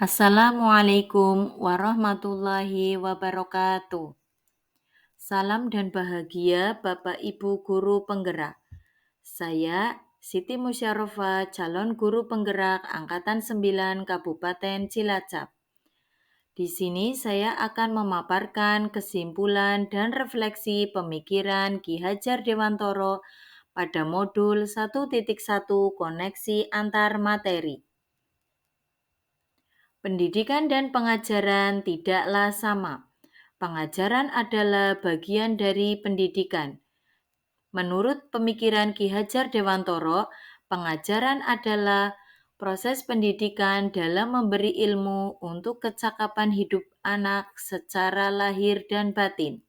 Assalamualaikum warahmatullahi wabarakatuh. Salam dan bahagia Bapak Ibu Guru Penggerak. Saya Siti Musyarofa, calon guru penggerak Angkatan 9 Kabupaten Cilacap. Di sini saya akan memaparkan kesimpulan dan refleksi pemikiran Ki Hajar Dewantoro pada modul 1.1 koneksi antar materi. Pendidikan dan pengajaran tidaklah sama. Pengajaran adalah bagian dari pendidikan. Menurut pemikiran Ki Hajar Dewantoro, pengajaran adalah proses pendidikan dalam memberi ilmu untuk kecakapan hidup anak secara lahir dan batin.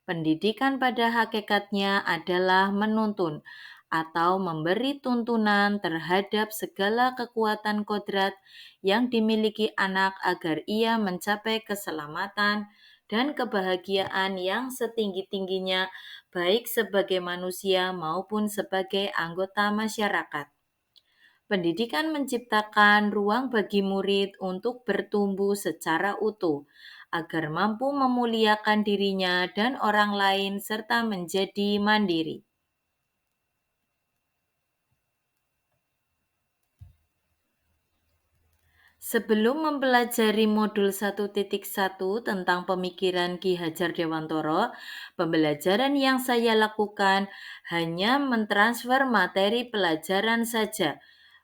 Pendidikan pada hakikatnya adalah menuntun atau memberi tuntunan terhadap segala kekuatan kodrat yang dimiliki anak agar ia mencapai keselamatan dan kebahagiaan yang setinggi-tingginya baik sebagai manusia maupun sebagai anggota masyarakat. Pendidikan menciptakan ruang bagi murid untuk bertumbuh secara utuh, agar mampu memuliakan dirinya dan orang lain serta menjadi mandiri. Sebelum mempelajari modul 1.1 tentang pemikiran Ki Hajar Dewantoro, pembelajaran yang saya lakukan hanya mentransfer materi pelajaran saja.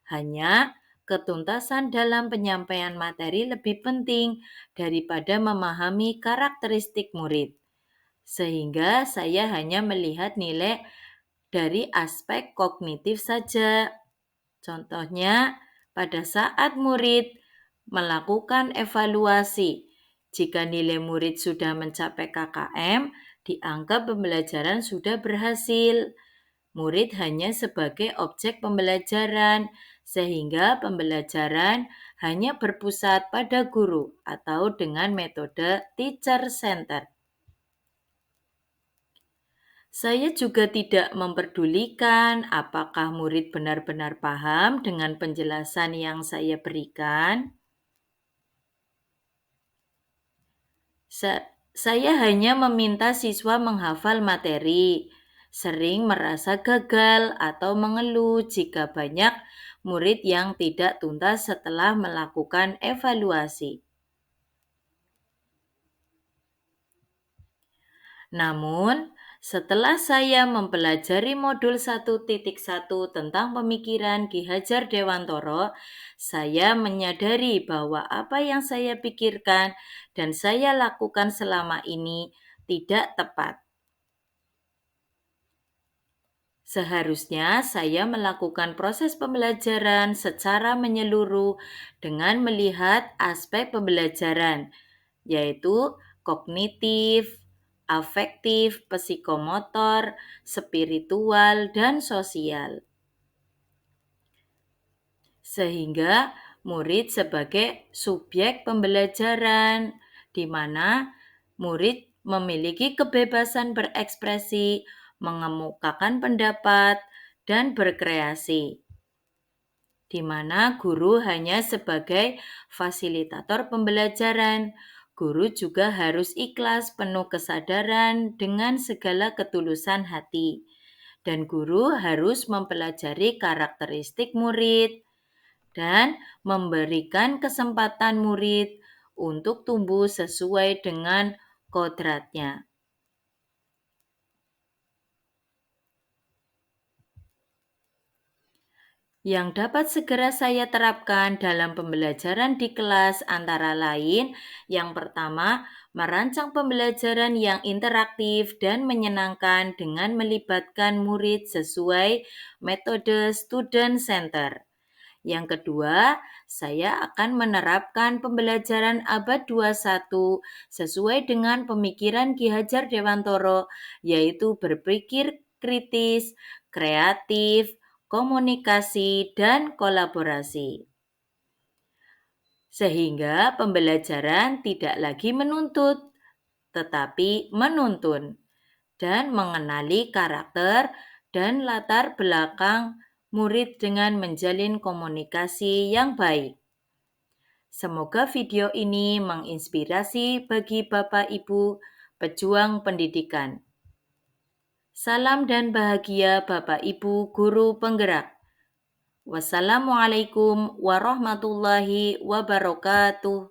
Hanya ketuntasan dalam penyampaian materi lebih penting daripada memahami karakteristik murid. Sehingga saya hanya melihat nilai dari aspek kognitif saja. Contohnya, pada saat murid melakukan evaluasi, jika nilai murid sudah mencapai KKM, dianggap pembelajaran sudah berhasil. Murid hanya sebagai objek pembelajaran, sehingga pembelajaran hanya berpusat pada guru atau dengan metode teacher center. Saya juga tidak memperdulikan apakah murid benar-benar paham dengan penjelasan yang saya berikan. Saya hanya meminta siswa menghafal materi, sering merasa gagal atau mengeluh jika banyak murid yang tidak tuntas setelah melakukan evaluasi. Namun, setelah saya mempelajari modul 1.1 tentang pemikiran Ki Hajar Dewantoro, saya menyadari bahwa apa yang saya pikirkan dan saya lakukan selama ini tidak tepat. Seharusnya saya melakukan proses pembelajaran secara menyeluruh dengan melihat aspek pembelajaran, yaitu kognitif, afektif, psikomotor, spiritual, dan sosial. Sehingga murid sebagai subjek pembelajaran, di mana murid memiliki kebebasan berekspresi, mengemukakan pendapat, dan berkreasi, di mana guru hanya sebagai fasilitator pembelajaran. Guru juga harus ikhlas penuh kesadaran dengan segala ketulusan hati. Dan guru harus mempelajari karakteristik murid dan memberikan kesempatan murid untuk tumbuh sesuai dengan kodratnya. Yang dapat segera saya terapkan dalam pembelajaran di kelas antara lain, yang pertama, merancang pembelajaran yang interaktif dan menyenangkan dengan melibatkan murid sesuai metode student center. Yang kedua, saya akan menerapkan pembelajaran abad 21 sesuai dengan pemikiran Ki Hajar Dewantoro, yaitu berpikir kritis, kreatif, komunikasi, dan kolaborasi. Sehingga pembelajaran tidak lagi menuntut, tetapi menuntun dan mengenali karakter dan latar belakang murid dengan menjalin komunikasi yang baik. Semoga video ini menginspirasi bagi Bapak Ibu pejuang pendidikan. Salam dan bahagia Bapak Ibu guru penggerak. Wassalamualaikum warahmatullahi wabarakatuh.